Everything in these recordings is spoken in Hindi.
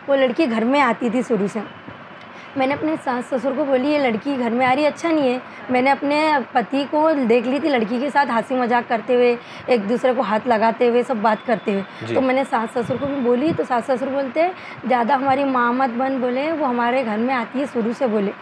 वो लड़की घर में आती थी शुरू से। मैंने अपने सास ससुर को बोली ये लड़की घर में आ रही अच्छा नहीं है। मैंने अपने पति को देख ली थी लड़की के साथ हंसी मजाक करते हुए, एक दूसरे को हाथ लगाते हुए, सब बात करते हुए। तो मैंने सास ससुर को भी बोली तो सास ससुर बोलते ज़्यादा हमारी माँ मत बन, बोले वो हमारे घर में आती है शुरू से बोले।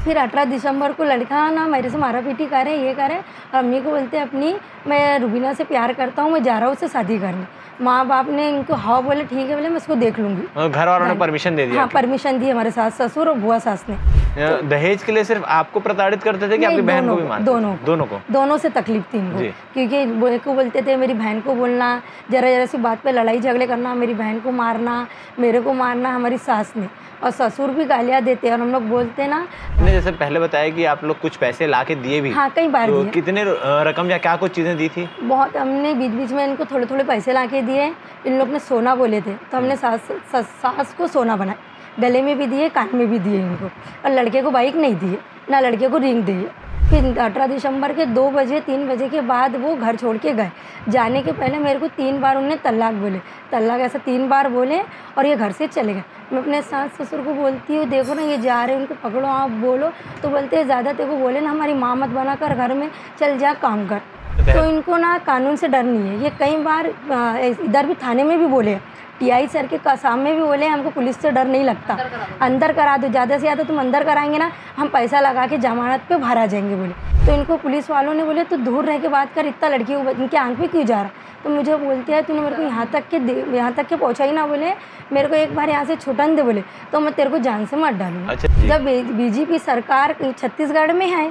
फिर 18 दिसंबर को लड़का ना मेरे से मारा पीटी करे, ये करे, और अम्मी को बोलते अपनी मैं रुबीना से प्यार करता हूँ, मैं जा रहा हूँ उससे शादी करने। माँ बाप ने इनको हाँ बोले, ठीक है बोले, मैं उसको देख लूँगी। घर वालों ने परमिशन दे दिया? हाँ, परमिशन दी हमारे सास ससुर और बुआ सास ने। तो दहेज के लिए सिर्फ आपको प्रताड़ित करते थे कि आपकी बहन को भी मारते? दोनों से तकलीफ थी इनको, क्योंकि बुआ को बोलते थे मेरी बहन को बोलना, जरा सी बात पे लड़ाई झगड़े करना, मेरी बहन को मारना, मेरे को मारना हमारी सास ने, और ससुर भी गालियाँ देते हैं। और हम लोग बोलते ना, जैसे पहले बताया कि आप लोग कुछ पैसे ला के दिए भी? हाँ, कई बार तो दिए। कितने रकम या क्या कुछ चीज़ें दी थी? बहुत, हमने बीच बीच में इनको थोड़े थोड़े पैसे ला के दिए। इन लोग ने सोना बोले थे तो हमने सास को सोना बनाया, गले में भी दिए, कान में भी दिए इनको। और लड़के को बाइक नहीं दिए, ना लड़के को रिंग दिए। फिर 18 दिसंबर के 2 बजे 3 बजे के बाद वो घर छोड़ के गए। जाने के पहले मेरे को 3 बार उन्होंने तलाक बोले, तलाक ऐसा 3 बार बोले, और ये घर से चले गए। मैं अपने सास ससुर को बोलती हूँ देखो ना ये जा रहे हैं, उनको पकड़ो, आप बोलो। तो बोलते हैं ज़्यादा तेरे को बोले ना हमारी माँ मत बना कर, घर में चल जा काम कर। तो इनको ना कानून से डर नहीं है। ये कई बार इधर भी थाने में भी बोले, टीआई सर के सामने भी बोले हमको पुलिस से डर नहीं लगता, अंदर करा दो, ज़्यादा से ज़्यादा तुम अंदर कराएंगे ना हम पैसा लगा के जमानत पे बाहर आ जाएंगे बोले। तो इनको पुलिस वालों ने बोले तो दूर रह के बात कर, इतना लड़की को इनके आंख पे क्यों जा रहा। तो मुझे बोलते हैं तूने मेरे को यहाँ तक के पहुँचा ही ना, बोले मेरे को एक बार यहाँ से छुटन दे बोले तो मैं तेरे को जान से मार डालूंगा। जब बीजेपी सरकार छत्तीसगढ़ में है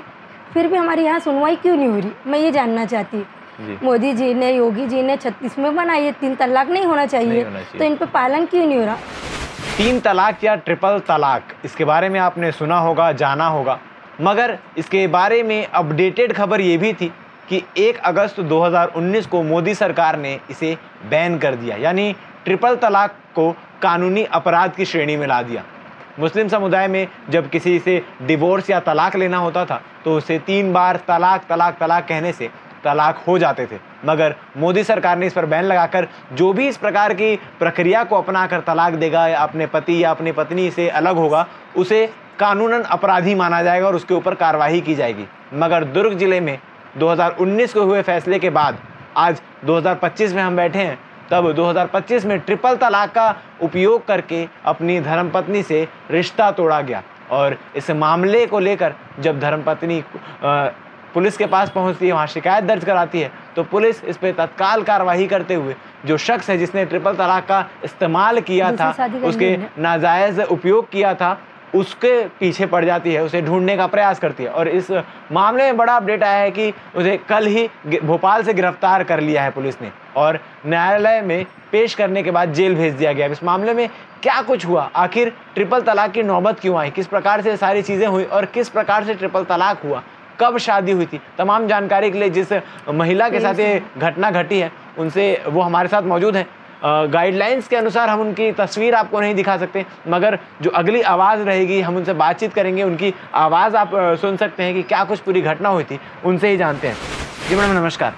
फिर भी हमारी यहाँ सुनवाई क्यों नहीं हो रही, मैं ये जानना चाहती हूँ। मोदी जी ने, योगी जी ने 36 में बनाई है 3 तलाक नहीं होना चाहिए, तो इन पे पालन क्यों नहीं हो रहा। 3 तलाक या ट्रिपल तलाक, इसके बारे में आपने सुना होगा, जाना होगा, मगर इसके बारे में अपडेटेड खबर ये भी थी कि 1 अगस्त 2019 को मोदी सरकार ने इसे बैन कर दिया, यानी ट्रिपल तलाक को कानूनी अपराध की श्रेणी में ला दिया। मुस्लिम समुदाय में जब किसी से डिवोर्स या तलाक लेना होता था तो उसे 3 बार तलाक तलाक तलाक कहने से तलाक हो जाते थे, मगर मोदी सरकार ने इस पर बैन लगाकर जो भी इस प्रकार की प्रक्रिया को अपनाकर तलाक देगा या अपने पति या अपनी पत्नी से अलग होगा उसे कानूनन अपराधी माना जाएगा और उसके ऊपर कार्रवाई की जाएगी। मगर दुर्ग जिले में 2019 को हुए फैसले के बाद आज 2025 में हम बैठे हैं, तब 2025 में ट्रिपल तलाक का उपयोग करके अपनी धर्मपत्नी से रिश्ता तोड़ा गया। और इस मामले को लेकर जब धर्मपत्नी पुलिस के पास पहुंचती है, वहाँ शिकायत दर्ज कराती है, तो पुलिस इस पर तत्काल कार्रवाई करते हुए जो शख्स है जिसने ट्रिपल तलाक का इस्तेमाल किया था, उसके नाजायज़ उपयोग किया था, उसके पीछे पड़ जाती है, उसे ढूंढने का प्रयास करती है। और इस मामले में बड़ा अपडेट आया है कि उसे कल ही भोपाल से गिरफ्तार कर लिया है पुलिस ने और न्यायालय में पेश करने के बाद जेल भेज दिया गया। इस मामले में क्या कुछ हुआ, आखिर ट्रिपल तलाक की नौबत क्यों आई, किस प्रकार से सारी चीज़ें हुई और किस प्रकार से ट्रिपल तलाक हुआ, कब शादी हुई थी, तमाम जानकारी के लिए जिस महिला के साथ ये घटना घटी है उनसे वो हमारे साथ मौजूद हैं। गाइडलाइंस के अनुसार हम उनकी तस्वीर आपको नहीं दिखा सकते, मगर जो अगली आवाज़ रहेगी हम उनसे बातचीत करेंगे, उनकी आवाज़ आप सुन सकते हैं कि क्या कुछ पूरी घटना हुई थी, उनसे ही जानते हैं। जी मैडम नमस्कार,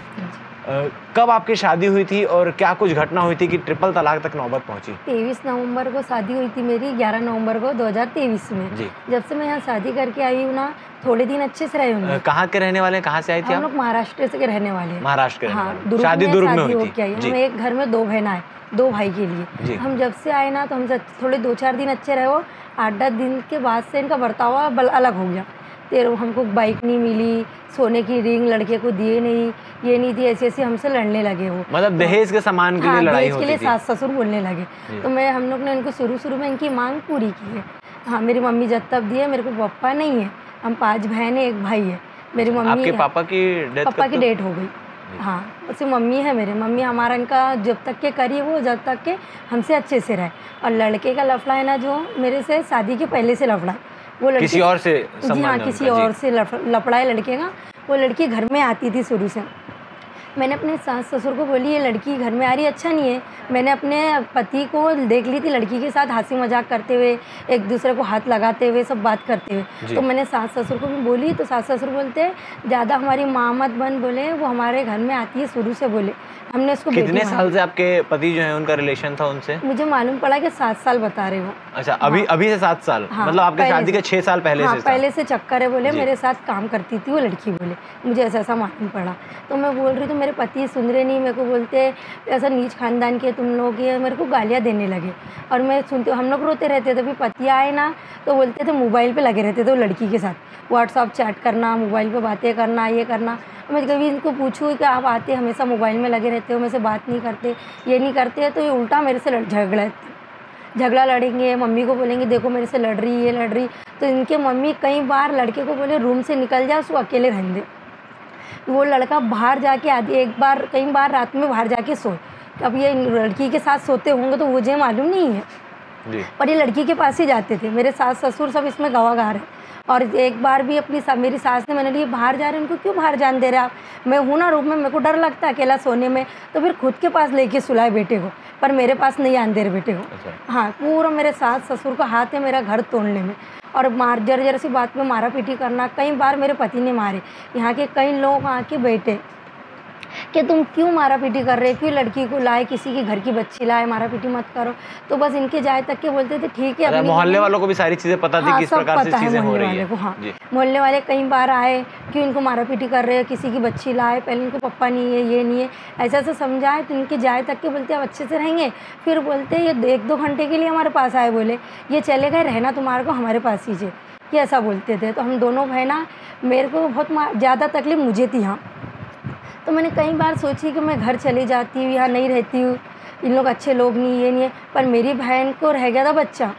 कब आपकी शादी हुई थी और क्या कुछ घटना हुई थी कि ट्रिपल तलाक तक नौबत पहुंची? 23 नवंबर को शादी हुई थी मेरी, 11 नवंबर को 2023 में। जी। जब से मैं यहाँ शादी करके आई हूँ ना, थोड़े दिन अच्छे से रहे हूँ। कहाँ के रहने वाले हैं, कहाँ से आई थी? हम लोग महाराष्ट्र से रहने वाले हैं। महाराष्ट्र के? हाँ, शादी दुर्ग में हुई थी। हम एक घर में 2 बहना है, 2 भाई के लिए। हम जब से आए ना तो हम थोड़े 2-4 दिन अच्छे रहे, हो 8-10 दिन के बाद से इनका बर्ताव अलग हो गया। फिर हमको बाइक नहीं मिली, सोने की रिंग लड़के को दिए नहीं, ये नहीं थी, ऐसे हमसे लड़ने लगे वो। मतलब दहेज के सामान के लिए लड़ाई होती थी? दहेज के लिए सास ससुर बोलने लगे। तो हम लोग ने उनको शुरू में इनकी मांग पूरी की है। हाँ, मेरी मम्मी जब तब दी है, मेरे को पापा नहीं है, हम 5 बहन है, 1 भाई है। मेरी मम्मी, आपके पापा की डेथ हो गई। हाँ, उससे मम्मी है मेरे, मम्मी हमारा इनका जब तक के करी वो, जब तक के हमसे अच्छे से रहे। और लड़के का लफड़ा है ना जो मेरे से शादी के पहले से लफड़ा, वो किसी और से जी हाँ, किसी और से लफड़ा है लड़के का। वो लड़की घर में आती थी शुरू से, मैंने अपने सास ससुर को बोली ये लड़की घर में आ रही है, अच्छा नहीं है। मैंने अपने पति को देख ली थी लड़की के साथ हंसी मजाक करते हुए, एक दूसरे को हाथ लगाते हुए, सब बात करते हुए। तो मैंने सास ससुर को भी बोली, तो सास ससुर बोलते ज़्यादा हमारी माँ मत बन, बोले वो हमारे घर में आती है शुरू से, बोले हमने उसको कितने साल से आपके पति जो है उनका रिलेशन था उनसे? मुझे मालूम पड़ा कि 7 साल बता रहे हो। अच्छा, अभी से 7 साल? हाँ, मतलब आपके शादी के 6 साल पहले हाँ, से? पहले से चक्कर है, बोले मेरे साथ काम करती थी वो लड़की, बोले मुझे ऐसा मालूम पड़ा। तो मैं बोल रही तो मेरे पति सुन रहे नहीं, मेरे को बोलते ऐसा नीच खानदान के तुम लोग, ये मेरे को गालियाँ देने लगे। और मैं सुनती, हम लोग रोते रहते थे। अभी पति आए ना तो बोलते थे मोबाइल पे लगे रहते थे वो लड़की के साथ, व्हाट्सअप चैट करना, मोबाइल पे बातें करना, ये करना। मैं कभी इनको पूछूँ कि आप आते हमेशा मोबाइल में लगे रहते हो, मेरे से बात नहीं करते, ये नहीं करते, तो ये उल्टा मेरे से झगड़ा लड़ेंगे। मम्मी को बोलेंगे देखो मेरे से लड़ रही, ये लड़ रही। तो इनके मम्मी कई बार लड़के को बोले रूम से निकल जा, उसको अकेले रहने दे। वो लड़का बाहर जाके कई बार रात में बाहर जाके सोए। अब ये लड़की के साथ सोते होंगे तो मुझे मालूम नहीं है जी। पर ये लड़की के पास ही जाते थे। मेरे सास ससुर सब इसमें गवाहगार है। और एक बार भी मेरी सास ने, मैंने लिए बाहर जा रहे हैं, उनको क्यों बाहर जाने दे रहे आप? मैं हूँ ना रूम में, मेरे को डर लगता है अकेला सोने में, तो फिर खुद के पास लेके सुलाए बेटे को, पर मेरे पास नहीं आने दे रहे बेटे को। अच्छा। हाँ, पूरा मेरे सास ससुर का हाथ है मेरा घर तोड़ने में, और जरा सी बात में मारा पीटी करना। कई बार मेरे पति ने मारे। यहाँ के कई लोग आके बैठे कि तुम क्यों मारा पीटी कर रहे, क्यों लड़की को लाए, किसी के घर की बच्ची लाए, मारा पीटी मत करो। तो बस इनके जाए तक के बोलते थे ठीक है। अपनी मोहल्ले वालों को भी सारी चीज़ें पता थी, किस प्रकार से चीज़ें हो रही है। हाँ, मोहल्ले वाले कई बार आए, क्यों इनको मारा पीटी कर रहे हैं, किसी की बच्ची लाए, पहले इनको पप्पा नहीं है, ये नहीं है, ऐसा ऐसा समझाए। तो इनके जाए तक के बोलते अब अच्छे से रहेंगे। फिर बोलते ये 1-2 घंटे के लिए हमारे पास आए, बोले ये चले गए, रहना तुम्हारे को हमारे पास ही जे, ये ऐसा बोलते थे। तो हम दोनों बहना, मेरे को बहुत ज़्यादा तकलीफ मुझे थी यहाँ। तो मैंने कई बार सोची कि मैं घर चली जाती हूँ, यहाँ नहीं रहती हूँ, इन लोग अच्छे लोग नहीं, ये नहीं है। पर मेरी बहन को रह गया था बच्चा,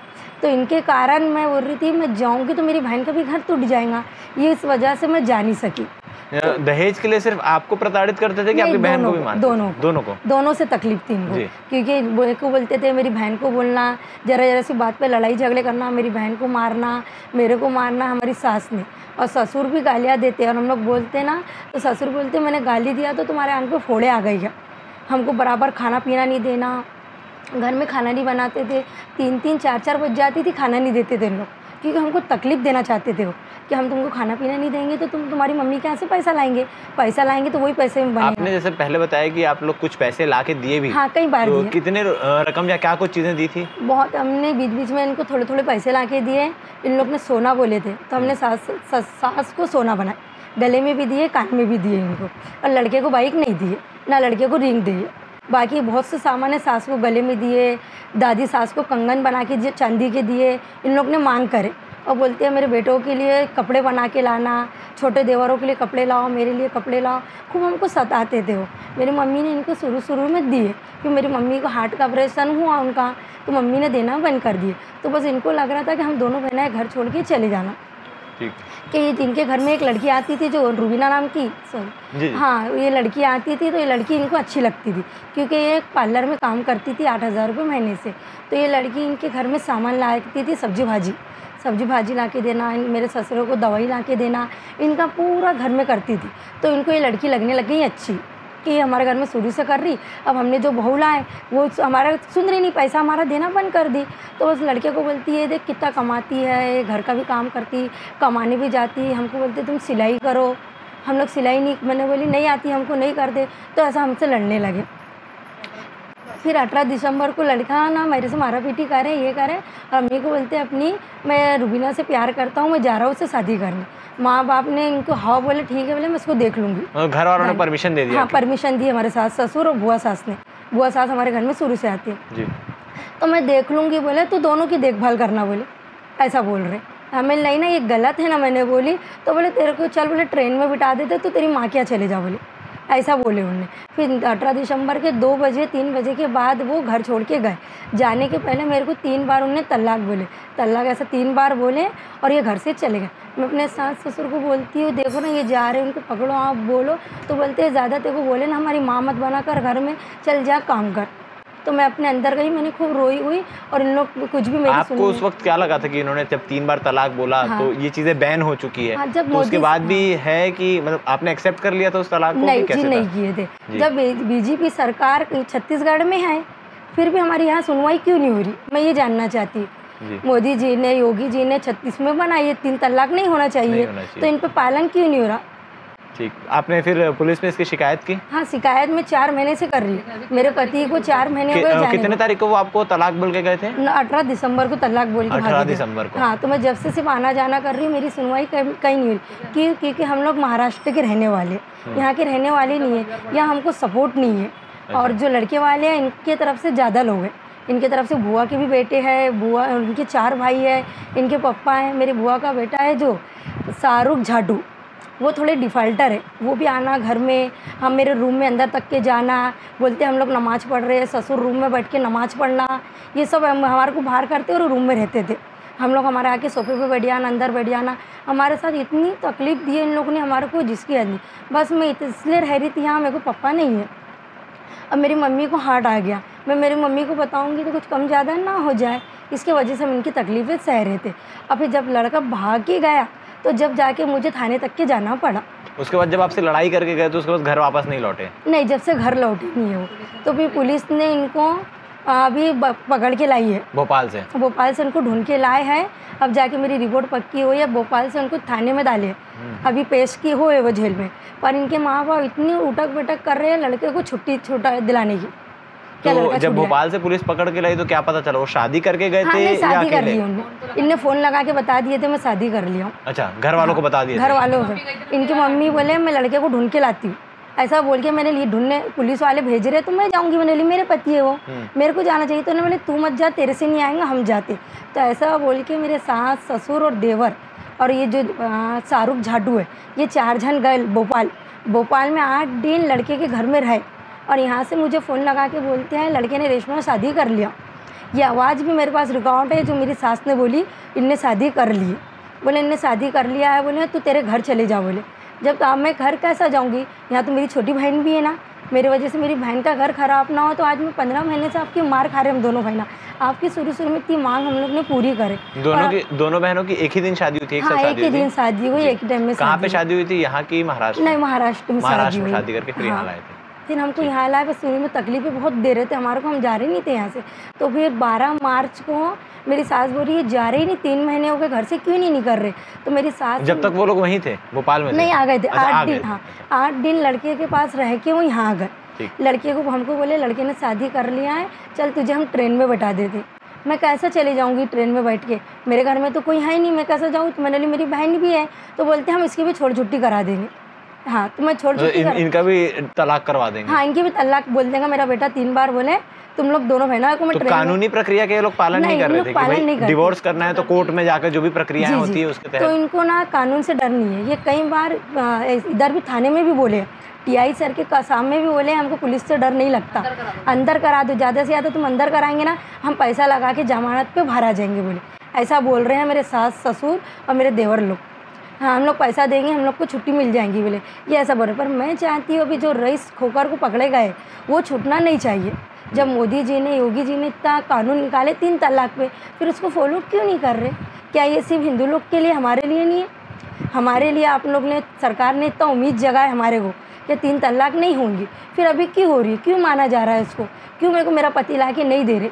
तो इनके कारण मैं बोल रही थी मैं जाऊँगी तो मेरी बहन का भी घर टूट जाएगा, ये इस वजह से मैं जा नहीं सकी। दहेज के लिए सिर्फ आपको प्रताड़ित करते थे कि आपकी बहन को भी मारते? दोनों से तकलीफ थी इनको, क्योंकि को बोलते थे मेरी बहन को बोलना, जरा सी बात पे लड़ाई झगड़े करना, मेरी बहन को मारना, मेरे को मारना, हमारी सास ने। और ससुर भी गालियाँ देते, और हम लोग बोलते ना तो ससुर बोलते मैंने गाली दिया तो तुम्हारे आंख पे फोड़े आ गई है। हमको बराबर खाना पीना नहीं देना, घर में खाना नहीं बनाते थे, 3-3 4-4 बज जाती थी, खाना नहीं देते थे लोग, क्योंकि हमको तकलीफ़ देना चाहते थे वो, कि हम तुमको खाना पीना नहीं देंगे तो तुम्हारी मम्मी कहाँ से पैसा लाएंगे तो वही पैसे में बनेगा। आपने जैसे पहले बताया कि आप लोग कुछ पैसे ला के दिए भी? हाँ, कई बार दिए। कितने रकम या क्या कुछ चीज़ें दी थी? बहुत, हमने बीच में इनको थोड़े पैसे ला के दिए। इन लोग ने सोना बोले थे तो हमने सास को सोना बनाए, गले में भी दिए, कान में भी दिए इनको। और लड़के को बाइक नहीं दिए, ना लड़के को रिंग दिए। बाकी बहुत से सामान है, सास को गले में दिए, दादी सास को कंगन बना के दिए, चांदी के दिए। इन लोग ने मांग करे और बोलते हैं मेरे बेटों के लिए कपड़े बना के लाना, छोटे देवरों के लिए कपड़े लाओ, मेरे लिए कपड़े लाओ। खूब हमको सताते थे वो। मेरी मम्मी ने इनको शुरू में दिए, कि मेरी मम्मी को हार्ट का ऑपरेशन हुआ उनका, तो मम्मी ने देना बंद कर दिए। तो बस इनको लग रहा था कि हम दोनों बहनें घर छोड़ के चले जाना। कि इनके घर में एक लड़की आती थी जो रूबीना नाम की, हाँ, ये लड़की आती थी, तो ये लड़की इनको अच्छी लगती थी, क्योंकि ये पार्लर में काम करती थी 8,000 रुपये महीने से। तो ये लड़की इनके घर में सामान लाती थी, सब्जी भाजी ला के देना, मेरे ससुरों को दवाई ला के देना, इनका पूरा घर में करती थी। तो इनको ये लड़की लगने लग गई अच्छी, कि हमारे घर में शुरू से कर रही। अब हमने जो बहू लाए वो हमारा सुन रही नहीं, पैसा हमारा देना बंद कर दी। तो बस लड़के को बोलती है देख कितना कमाती है, घर का भी काम करती, कमाने भी जाती। हमको बोलते तुम सिलाई करो, हम लोग सिलाई नहीं, मैंने बोली नहीं आती हमको, नहीं कर दे। तो ऐसा हमसे लड़ने लगे। फिर 18 दिसंबर को लड़का ना मेरे से मारा पीटी करे, ये करे, और अम्मी को बोलते अपनी मैं रूबीना से प्यार करता हूँ, मैं जा रहा हूँ उससे शादी करने। माँ बाप ने इनको हाँ बोले, ठीक है बोले, मैं उसको देख लूँगी। घर वालों ने परमिशन दे दिया? हाँ, परमिशन दी हमारे सास ससुर और बुआ सास ने। बुआ सास हमारे घर में शुरू से आती है जी। तो मैं देख लूँगी बोले, तो दोनों की देखभाल करना बोले, ऐसा बोल रहे। हमें नहीं ना, ये गलत है ना, मैंने बोली। तो बोले तेरे को चल बोले ट्रेन में बिठा देते तो तेरी माँ क्या चले जा बोले, ऐसा बोले उन्होंने। फिर 18 दिसंबर के 2 बजे 3 बजे के बाद वो घर छोड़ के गए। जाने के पहले मेरे को 3 बार उन्होंने तलाक बोले, तलाक ऐसा 3 बार बोले, और ये घर से चले गए। मैं अपने सास ससुर को बोलती हूँ देखो ना ये जा रहे हैं, उनको पकड़ो, आप बोलो। तो बोलते हैं ज़्यादा तेरे को बोले ना हमारी माँ मत बना कर घर में, चल जा काम कर। तो मैं अपने अंदर गई, मैंने खूब रोई हुई और इन लोग कुछ भी मेरी आपको उस वक्त क्या लगा था कि इन्होंने जब 3 बार तलाक बोला तो ये चीजें बैन हो चुकी है, तो उसके बाद भी है कि मतलब आपने एक्सेप्ट कर लिया था उस तलाक को? नहीं जी, नहीं किए थे। जब बीजेपी सरकार छत्तीसगढ़ में है, फिर भी हमारे यहाँ सुनवाई क्यों नहीं हो रही, मैं ये जानना चाहती हूँ। मोदी जी ने, योगी जी ने 36 में बनाई है 3 तलाक नहीं होना चाहिए, तो इन पे पालन क्यों नहीं हो रहा? ठीक, आपने फिर पुलिस में इसकी शिकायत की? हाँ, शिकायत मैं 4 महीने से कर रही हूँ। मेरे पति को 4 महीने हो गए। कितने तारीख को वो आपको तलाक बोल के गए थे? 18 दिसंबर को तलाक बोल के 18 दिसंबर को। हाँ, तो मैं जब से सिर्फ आना जाना कर रही हूँ, मेरी सुनवाई कहीं नहीं हुई, क्योंकि हम लोग महाराष्ट्र के रहने वाले, यहाँ के रहने वाले नहीं है, यहाँ हमको सपोर्ट नहीं है। और जो लड़के वाले हैं इनके तरफ से ज़्यादा लोग हैं, इनके तरफ से बुआ के भी बेटे हैं, बुआ उनके 4 भाई हैं, इनके पापा हैं। मेरी बुआ का बेटा है जो शाहरुख झाटू, वो थोड़े डिफ़ाल्टर है, वो भी आना घर में, हम मेरे रूम में अंदर तक के जाना, बोलते हम लोग नमाज़ पढ़ रहे हैं, ससुर रूम में बैठ के नमाज़ पढ़ना, ये सब हमारे को बाहर करते और रूम में रहते थे। हम लोग हमारे आके सोफे पे बैठ जाना, अंदर बैठ जाना, हमारे साथ इतनी तकलीफ़ दी है इन लोगों ने हमारे को जिसकी हद नहीं। बस मैं इसलिए रह रही थी यहाँ, मेरे को पापा नहीं है। अब मेरी मम्मी को हार्ट आ गया, मैं मेरी मम्मी को बताऊंगी तो कुछ कम ज़्यादा ना हो जाए, इसके वजह से हम इनकी तकलीफ़ें सह रहे थे। अब फिर जब लड़का भाग के गया तो जब जाके मुझे थाने तक के जाना पड़ा। उसके बाद जब आपसे लड़ाई करके गए तो उसके बाद घर वापस नहीं लौटे? नहीं, जब से घर लौटे नहीं है वो, तो फिर पुलिस ने इनको अभी पकड़ के लाई है भोपाल से उनको ढूंढ के लाए हैं। अब जाके मेरी रिपोर्ट पक्की हुई है, भोपाल से उनको थाने में डाले, अभी पेश की हुए वो जेल में। पर इनके माँ बाप इतनी उठक बैठक कर रहे हैं लड़के को छुट्टा दिलाने की। तो जब भोपाल से पुलिस पकड़ के लाई तो क्या पता चला वो शादी करके गए थे? हाँ, शादी कर ली उन्होंने, इनने फ़ोन लगा के बता दिए थे मैं शादी कर लिया हूँ। अच्छा, घर वालों को बता दिए? घर वालों को। इनकी मम्मी बोले मैं लड़के को ढूंढ के लाती हूँ, ऐसा बोल के मैंने लिए ढूंढने, पुलिस वाले भेज रहे तो मैं जाऊँगी, मैंने ली मेरे पति है वो, मेरे को जाना चाहिए। तो उन्होंने बोले तू मत जा, तेरे से नहीं आएंगे, हम जाते। तो ऐसा बोल के मेरे सास, ससुर और देवर और ये जो शाहरुख झाटू है, ये 4 जन गए भोपाल में 8 दिन लड़के के घर में रहे। और यहाँ से मुझे फ़ोन लगा के बोलते हैं लड़के ने रेशमा शादी कर लिया। ये आवाज़ भी मेरे पास रिकॉर्ड है जो मेरी सास ने बोली इनने शादी कर ली। बोले इनने शादी कर लिया है, बोले तू तेरे घर चले जा। बोले जब तो अब मैं घर कैसा जाऊँगी, यहाँ तो मेरी छोटी बहन भी है ना, मेरी वजह से मेरी बहन का घर ख़राब ना हो। तो आज मैं 15 महीने से आपकी मार खा रहे हम दोनों बहना, आपकी शुरू में इतनी मांग हम लोग ने पूरी करे। दोनों बहनों की एक ही दिन शादी हुई थी? हाँ, एक ही दिन शादी हुई, एक टाइम में। कहाँ पे शादी हुई थी? यहाँ की? महाराष्ट्र? नहीं, महाराष्ट्र में शादी करके फिर यहाँ लाए थे। फिर हमको यहाँ लाए, बस शुरू में तकलीफ़ें बहुत दे रहे थे हमारे को, हम जा रहे नहीं थे यहाँ से। तो फिर 12 मार्च को मेरी सास बोल रही है जा रहे ही नहीं, 3 महीने हो गए घर से, क्यों नहीं कर रहे? तो मेरी सास, जब तक वो लोग वहीं थे भोपाल में? नहीं, आ गए थे 8 दिन। हाँ, 8 दिन लड़के के पास रह के वो यहाँ आ गए। लड़के को हमको बोले लड़के ने शादी कर लिया है, चल तुझे हम ट्रेन में बैठा देते। मैं कैसे चली जाऊँगी ट्रेन में बैठ के, मेरे घर में तो कोई है ही नहीं, मैं कैसे जाऊँ? तो मैंने मेरी बहन भी है, तो बोलते हम इसकी भी छोड़ छुट्टी करा देंगे। हाँ, तो मैं छोड़ छुट्टी इनका भी तलाक करवा देंगे? हाँ, इनकी भी तलाक बोल देगा। मेरा बेटा 3 बार बोले तुम लोग दोनों बहनों को मैं तो कानूनी प्रक्रिया के लोग पालन नहीं कर रहे थे कि भाई डिवोर्स करना है तो कोर्ट में जाकर जो भी प्रक्रियाएं होती है उसके तहत? तो इनको ना कानून से डर नहीं है। ये कई बार इधर भी थाने में भी बोले, टीआई सर के सामने भी बोले हमको पुलिस से डर नहीं लगता, अंदर करा दो, ज़्यादा से ज़्यादा तुम अंदर कराएंगे ना हम पैसा लगा के जमानत पे बाहर आ जाएंगे। बोले ऐसा बोल रहे हैं मेरे सास, ससुर और मेरे देवर लोग। हाँ, हम लोग पैसा देंगे, हम लोग को छुट्टी मिल जाएंगी। बोले ये ऐसा बोल रहे। पर मैं चाहती हूँ अभी जो रईस खोकर को पकड़े गए वो छूटना नहीं चाहिए। जब मोदी जी ने, योगी जी ने इतना कानून निकाले 3 तलाक पे, फिर उसको फॉलो क्यों नहीं कर रहे? क्या ये सिर्फ हिंदू लोग के लिए, हमारे लिए नहीं है? हमारे लिए आप लोग ने, सरकार ने इतना उम्मीद जगाए हमारे को कि 3 तलाक नहीं होंगी, फिर अभी क्यों हो रही है? क्यों माना जा रहा है उसको? क्यों मेरे को मेरा पति ला के नहीं दे रहे?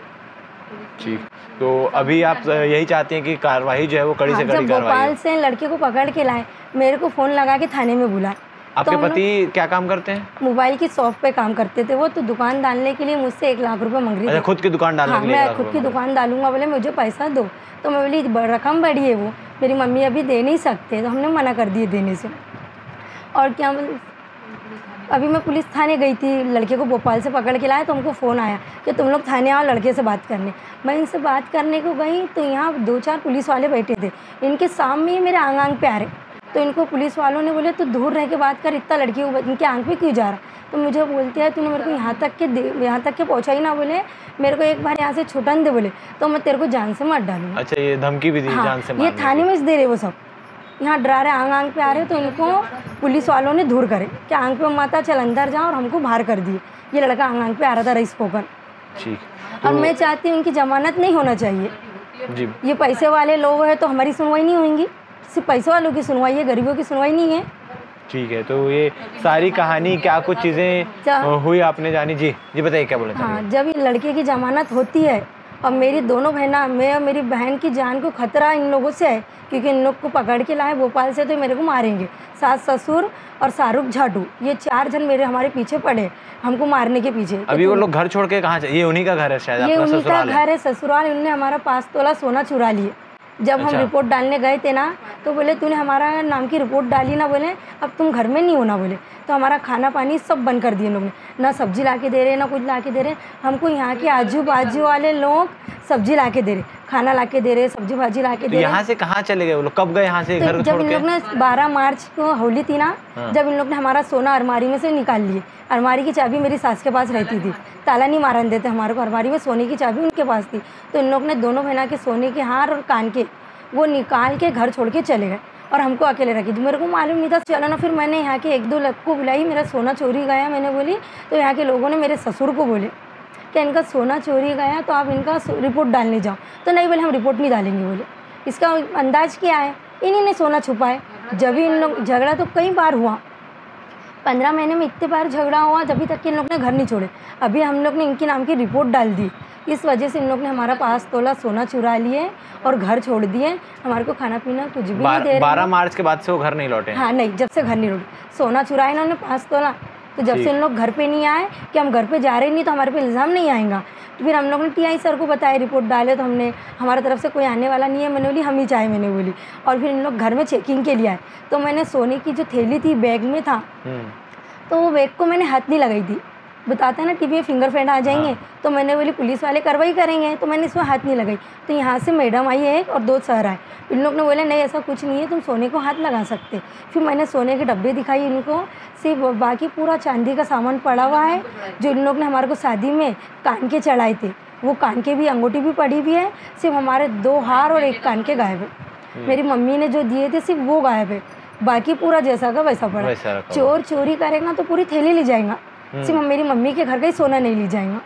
ठीक, तो अभी आप यही चाहते हैं कि कार्रवाई जो है वो कड़ी से कड़ी कार्रवाई? भोपाल से लड़के को पकड़ के लाए, मेरे को फ़ोन लगा के थाने में बुलाए। आपके पति क्या काम करते हैं? मोबाइल की शॉप पे काम करते थे वो, तो दुकान डालने के लिए मुझसे 1 लाख रुपए मांग रही थी। अच्छा, खुद की दुकान डालने के लिए? मैं खुद की दुकान डालूंगा, बोले मुझे पैसा दो। तो मैं बोली रकम बड़ी है वो, मेरी मम्मी अभी दे नहीं सकते, तो हमने मना कर दिए देने से। और क्या अभी मैं पुलिस थाने गई थी, लड़के को भोपाल से पकड़ के लाया, तो हमको फ़ोन आया कि तुम लोग थाने आओ लड़के से बात करने। मैं इनसे बात करने को गई तो यहाँ 2-4 पुलिस वाले बैठे थे, इनके सामने मेरे आंग पे आ रहे। तो इनको पुलिस वालों ने बोले तो दूर रह के बात कर, इतना लड़की को इनके आंख पे क्यों जा रहा? तो मुझे बोलते हैं तूने मेरे को यहाँ तक के पहुँचा ही ना। बोले मेरे को एक बार यहाँ से छुटन दे, बोले तो मैं तेरे को जान से मार डालूंगा। अच्छा, ये धमकी भी दी? हाँ, जान से मारने? ये थाने में दे रहे वो सब, यहाँ डरा रहे, आंग पे आ रहे। तो इनको पुलिस वालों ने दूर करे कि आंग पे माता चल अंदर जाओ, और हमको बाहर कर दिए। ये लड़का आंग पे आ रहा था रईस खोकर। ठीक। और मैं चाहती हूँ इनकी जमानत नहीं होना चाहिए जी। ये पैसे वाले लोग हैं तो हमारी सुनवाई नहीं होंगी, सिर्फ पैसे वालों की सुनवाई है, गरीबों की सुनवाई नहीं है। ठीक है, तो ये सारी कहानी क्या कुछ चीज़ें हुई आपने जानी? जी जी बताइए क्या बोले? हाँ, जब ये लड़के की जमानत होती है और मेरी दोनों बहना, मैं और मेरी बहन की जान को खतरा इन लोगों से है, क्योंकि इन लोग को पकड़ के लाए भोपाल से तो मेरे को मारेंगे। सास ससुर और शाहरुख झाटू, ये 4 जन मेरे हमारे पीछे पड़े, हमको मारने के पीछे। अभी वो लोग घर छोड़ के कहाँ? ये उन्हीं का घर है शायद? ये उन्हीं का घर है, ससुराल। उन्होंने हमारा 5 तोला सोना चुरा लिए। जब हम रिपोर्ट डालने गए थे ना, तो बोले तूने हमारा नाम की रिपोर्ट डाली ना, बोले अब तुम घर में नहीं होना, बोले तो हमारा खाना पानी सब बंद कर दिए लोग ने, ना सब्जी ला के दे रहे ना कुछ ला के दे रहे। हमको यहाँ के आजू बाजू वाले लोग सब्जी ला के दे रहे, खाना ला के दे रहे, सब्जी भाजी ला के दे रहे। यहाँ से कहाँ चले गए वो लोग? कब गए यहाँ से घर? जब इन लोग ने 12 मार्च को होली थी ना, जब इन लोग ने हमारा सोना अलमारी में से निकाल लिए। अलमारी की चाबी मेरी सास के पास रहती थी, ताला नहीं मारन देते हमारे को, अलमारी में सोने की चाबी उनके पास थी। तो इन लोग ने दोनों बहना के सोने के हार और कान के वो निकाल के घर छोड़ के चले गए और हमको अकेले रखी थी। मेरे को मालूम नहीं था। चलो ना, फिर मैंने यहाँ के 1-2 लोग को बुलाई, मेरा सोना चोरी गया मैंने बोली, तो यहाँ के लोगों ने मेरे ससुर को बोले कि इनका सोना चोरी गया तो आप इनका रिपोर्ट डालने जाओ। तो नहीं बोले हम रिपोर्ट नहीं डालेंगे। बोले इसका अंदाज़ क्या है, इन्हीं ने सोना छुपाए। जब भी इन लोग झगड़ा तो कई बार हुआ, 15 महीने में इतने बार झगड़ा हुआ, जब तक कि इन लोग ने घर नहीं छोड़े। अभी हम लोग ने इनके नाम की रिपोर्ट डाल दी, इस वजह से इन लोग ने हमारा 5 तोला सोना चुरा लिए और घर छोड़ दिए। हमारे को खाना पीना कुछ भी नहीं दे रहे। 12 मार्च के बाद से वो घर नहीं लौटे? हाँ नहीं, जब से घर नहीं लौटे। सोना चुराया इन्होंने 5 तोला, तो जब से इन लोग घर पे नहीं आए कि हम घर पे जा रहे नहीं तो हमारे पे इल्ज़ाम नहीं आएगा। तो फिर हम लोग ने टीआई सर को बताया, रिपोर्ट डाले तो हमने, हमारी तरफ से कोई आने वाला नहीं है। मैंने बोली हम ही चाहे, मैंने बोली। और फिर इन लोग घर में चेकिंग के लिए आए, तो मैंने सोने की जो थैली थी बैग में था, तो वो बैग को मैंने हाथ नहीं लगाई थी। बताते हैं ना टीवी में फिंगरप्रिंट आ जाएंगे, तो मैंने बोली पुलिस वाले कार्रवाई करेंगे, तो मैंने इसमें हाथ नहीं लगाई। तो यहाँ से मैडम आई है और 2 सर आए, इन लोग ने बोले नहीं ऐसा कुछ नहीं है, तुम सोने को हाथ लगा सकते। फिर मैंने सोने के डब्बे दिखाई इनको, सिर्फ बाकी पूरा चांदी का सामान पड़ा हुआ है जो इन लोग ने हमारे को शादी में कान के चढ़ाए थे, वो कान के भी अंगूठी भी पड़ी हुई है। सिर्फ हमारे 2 हार और 1 कान के गायब है। मेरी मम्मी ने जो दिए थे सिर्फ वो गायब है, बाकी पूरा जैसा का वैसा पड़ा। चोर चोरी करेगा तो पूरी थैली ले जाएगा, सिर्फ मेरी मम्मी के घर का ही सोना नहीं ले जाएगा।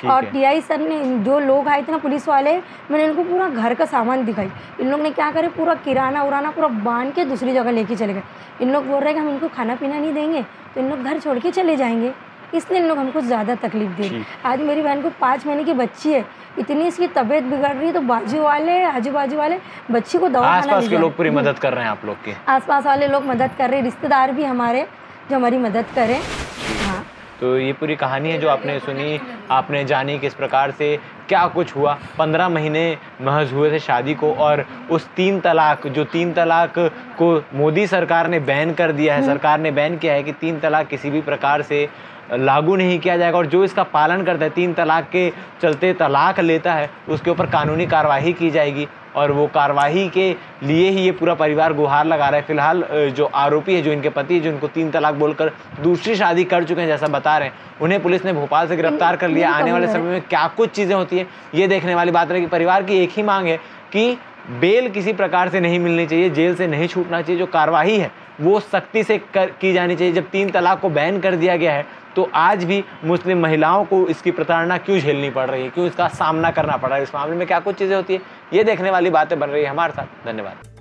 और टीआई सर ने, जो लोग आए थे ना पुलिस वाले, मैंने इनको पूरा घर का सामान दिखाई। इन लोग ने क्या करे, पूरा किराना उराना पूरा बांध के दूसरी जगह लेके चले गए। इन लोग बोल रहे हैं कि हम इनको खाना पीना नहीं देंगे तो इन लोग घर छोड़ के चले जाएंगे, इसलिए इन लोग हमको ज़्यादा तकलीफ दे रहे। आज मेरी बहन को 5 महीने की बच्ची है, इतनी इसकी तबीयत बिगड़ रही है, तो बाजू वाले आजू बाजू वाले बच्ची को दवा, आसपास के लोग पूरी मदद कर रहे हैं आप लोग की? आसपास वाले लोग मदद कर रहे हैं, रिश्तेदार भी हमारे जो हमारी मदद करें। हाँ, तो ये पूरी कहानी है जो आपने सुनी, आपने जानी किस प्रकार से क्या कुछ हुआ। 15 महीने महज हुए थे शादी को, और उस 3 तलाक, जो 3 तलाक को मोदी सरकार ने बैन कर दिया है, सरकार ने बैन किया है कि 3 तलाक किसी भी प्रकार से लागू नहीं किया जाएगा, और जो इसका पालन करता है, 3 तलाक के चलते तलाक लेता है, उसके ऊपर कानूनी कार्रवाई की जाएगी। और वो कार्रवाई के लिए ही ये पूरा परिवार गुहार लगा रहा है। फिलहाल जो आरोपी है, जो इनके पति, जो इनको 3 तलाक बोलकर दूसरी शादी कर चुके हैं जैसा बता रहे हैं, उन्हें पुलिस ने भोपाल से गिरफ्तार कर लिया। आने वाले समय में क्या कुछ चीज़ें होती हैं ये देखने वाली बात रहेगी। परिवार की एक ही मांग है कि बेल किसी प्रकार से नहीं मिलनी चाहिए, जेल से नहीं छूटना चाहिए, जो कार्रवाई है वो सख्ती से की जानी चाहिए। जब 3 तलाक को बैन कर दिया गया है तो आज भी मुस्लिम महिलाओं को इसकी प्रताड़ना क्यों झेलनी पड़ रही है, क्यों इसका सामना करना पड़ रहा है, इस मामले में क्या कुछ चीज़ें होती है ये देखने वाली बातें बन रही है हमारे साथ। धन्यवाद।